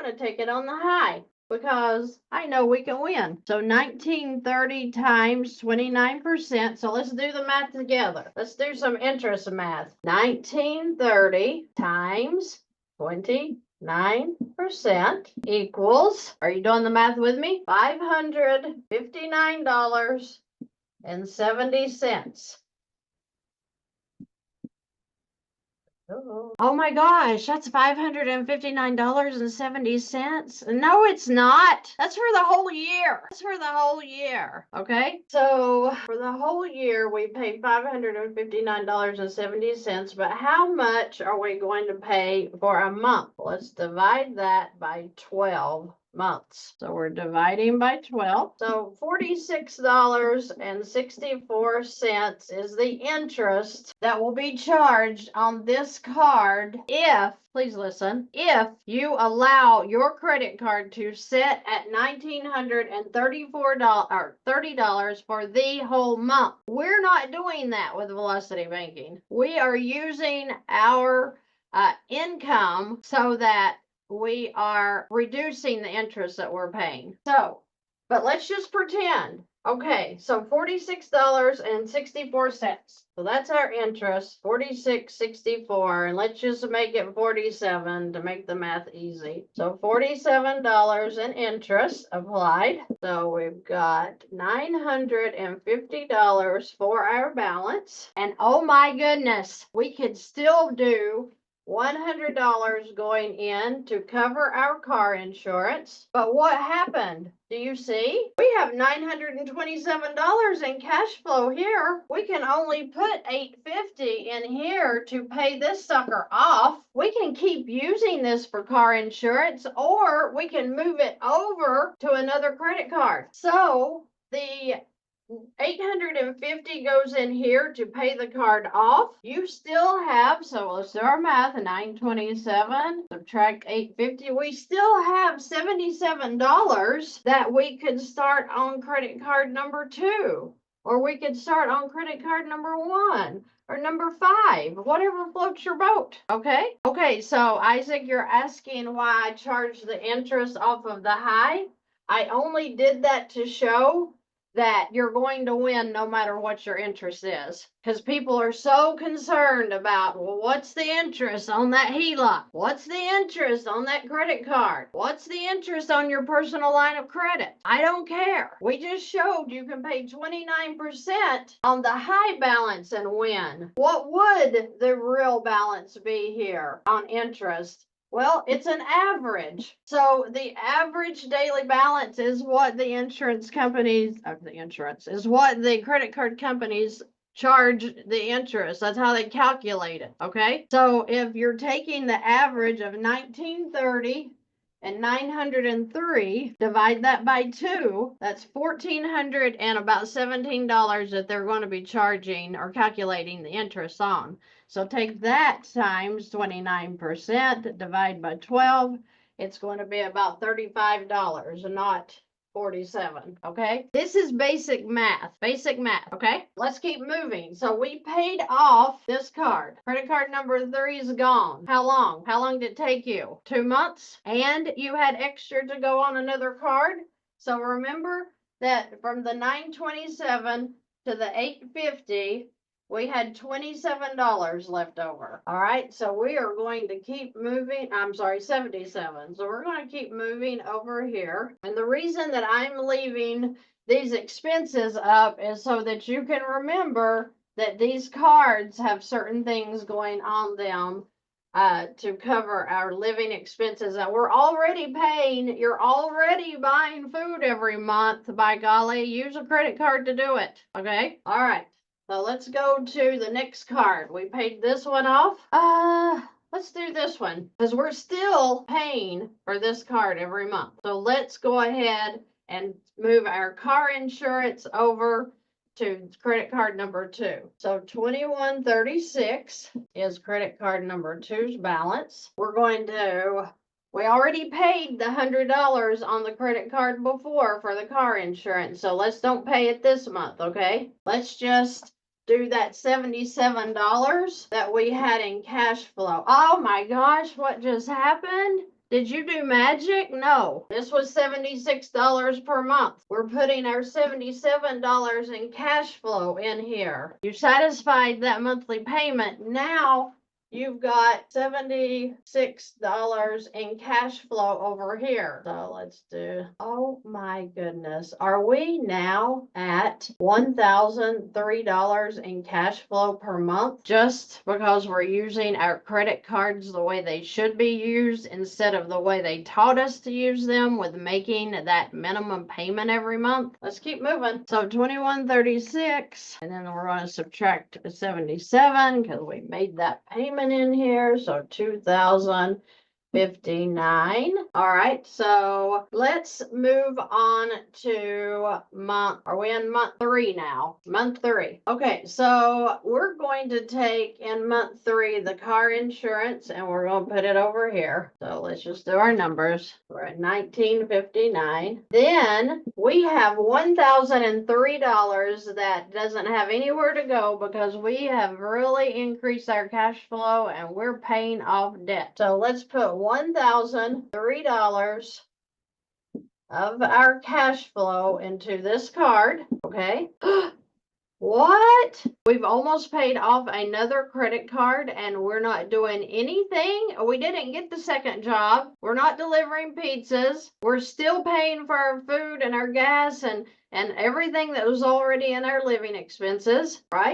going to take it on the high because I know we can win. So 1930 times 29%. So let's do the math together. Let's do some interest math. 1930 times 29% equals, are you doing the math with me? $559.70. Oh my gosh, that's $559.70. No, it's not. That's for the whole year. That's for the whole year. Okay. So for the whole year, we paid $559.70. But how much are we going to pay for a month? Let's divide that by 12 months. So we're dividing by 12. So $46.64 is the interest that will be charged on this card if, please listen, if you allow your credit card to sit at $1,934 or $30 for the whole month. We're not doing that with Velocity Banking. We are using our income so that we are reducing the interest that we're paying. So, but let's just pretend. Okay, so $46.64. So that's our interest, $46.64, and let's just make it 47 to make the math easy. So $47 in interest applied. So we've got $950 for our balance. And oh my goodness, we could still do $100 going in to cover our car insurance. But what happened? Do you see? We have $927 in cash flow here. We can only put $850 in here to pay this sucker off. We can keep using this for car insurance, or we can move it over to another credit card. So the $850 goes in here to pay the card off. You still have, so let's do our math, 927, subtract 850. We still have $77 that we could start on credit card number 2, or we could start on credit card number 1. Or number 5, whatever floats your boat. Okay? Okay, so Isaac, you're asking why I charged the interest off of the high. I only did that to show that you're going to win no matter what your interest is. Because people are so concerned about, well, what's the interest on that HELOC? What's the interest on that credit card? What's the interest on your personal line of credit? I don't care. We just showed you can pay 29% on the high balance and win. What would the real balance be here on interest? Well, it's an average. So the average daily balance is what the insurance companies, is what the credit card companies charge the interest. That's how they calculate it. Okay. So if you're taking the average of 1930 and 903, divide that by 2, that's $1,400 and about $17 that they're going to be charging or calculating the interest on. So take that times 29%, divide by 12, it's going to be about $35, not 47. Okay, this is basic math, okay? Let's keep moving. So we paid off this card. Credit card number 3 is gone. How long did it take you? 2 months? And you had extra to go on another card. So remember that from the 927 to the 850, we had $27 left over. All right, so we are going to keep moving. I'm sorry, 77. So we're going to keep moving over here. And the reason that I'm leaving these expenses up is so that you can remember that these cards have certain things going on them to cover our living expenses that we're already paying. You're already buying food every month. By golly, use a credit card to do it. Okay, all right. So let's go to the next card. We paid this one off. Let's do this one because we're still paying for this card every month. So let's go ahead and move our car insurance over to credit card number 2. So $21.36 is credit card number 2's balance. We already paid the $100 on the credit card before for the car insurance. So let's don't pay it this month, okay? Let's just do that $77 that we had in cash flow. Oh my gosh, what just happened? Did you do magic? No. This was $76 per month. We're putting our $77 in cash flow in here. You satisfied that monthly payment. Now you've got $76 in cash flow over here. So let's do, oh my goodness. Are we now at $1,003 in cash flow per month just because we're using our credit cards the way they should be used instead of the way they taught us to use them with making that minimum payment every month? Let's keep moving. So 2136, and then we're going to subtract 77 because we made that payment in here. So 2,059. All right, so let's move on to month. Are we in month 3 now? Month 3. Okay, so we're going to take in month 3 the car insurance and we're going to put it over here. So let's just do our numbers. We're at 1959. Then we have $1,003 that doesn't have anywhere to go because we have really increased our cash flow and we're paying off debt. So let's put $1,003 of our cash flow into this card. Okay. What? We've almost paid off another credit card and we're not doing anything. We didn't get the second job. We're not delivering pizzas. We're still paying for our food and our gas and everything that was already in our living expenses, right?